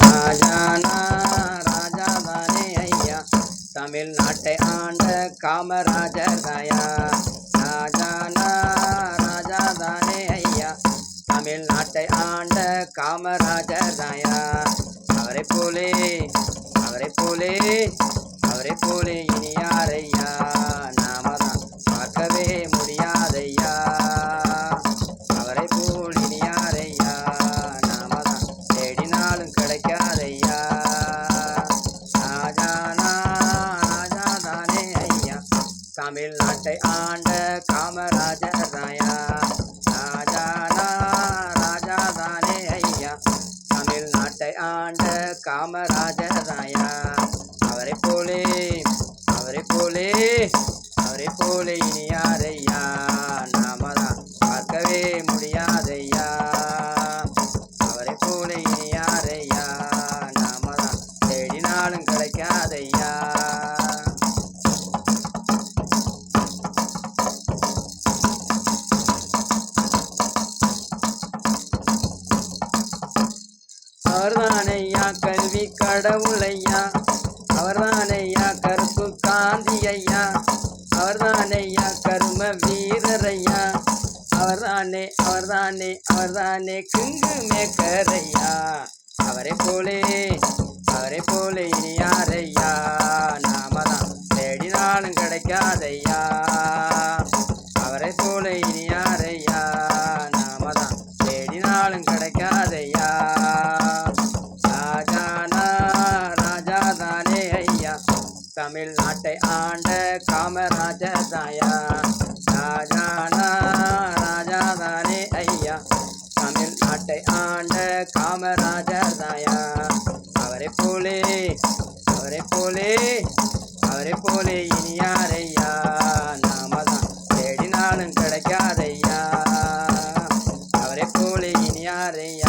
ராஜானா ராஜாதானே ஐயா, தமிழ்நாட்டை ஆண்ட காமராஜர் தாயா. ராஜானா ராஜாதானே ஐயா, தமிழ்நாட்டை ஆண்ட காமராஜர் தாயா. அவரை போலே அவரை போலே அவரை போலே இனி யாரையா, நாம தான் பார்க்கவே முடியாதையா. அவரை போல் இனி யாரையா, நாம தான் தேடினாலும் கிடைக்காதையா. ராஜானா ராஜாதானே ஐயா, தமிழ்நாட்டை ஆண்ட காமராஜர் தாயா. ராஜானா ராஜாதானே ஐயா, தமிழ்நாட்டை ஆண்ட காமராஜர் தாயா. அவரை போலே அவரை போலே அவரை போலே இனி யாரையா, நாம தான் பார்க்கவே முடியாதையா. அவரை போலே இனி யாரையா, நாம தான் தேடினாலும் கிடைக்காதையா. அவர்தானையா கல்வி கடவுளையா, அவர்தானையா கருப்பு காந்தி ஐயா, அவர்தானையா கரும வீரரையா, அவர்தானே அவர்தானே அவர்தானே குங்கு மேக்கரையா. அவரை போலே இனி யாரையா, நாம தான் தேடினாலும் கிடைக்காதையா. அவரை போலே இனி யாரையா, நாம தான் தேடினாலும் கிடைக்காதையா. ராஜானா ராஜாதானே ஐயா, தமிழ்நாட்டை ஆண்ட காமராஜர் தாயா. ராஜானா ராஜாதானே ஐயா, தமிழ்நாட்டை ஆண்ட காமராஜர் தாயா. அவரை போலே அவரை போலே அவரை போலே இனி யாரையா, நாம தான் தேடினாலும் கிடைக்காதையா. அவரை போலே இனி யாரையா,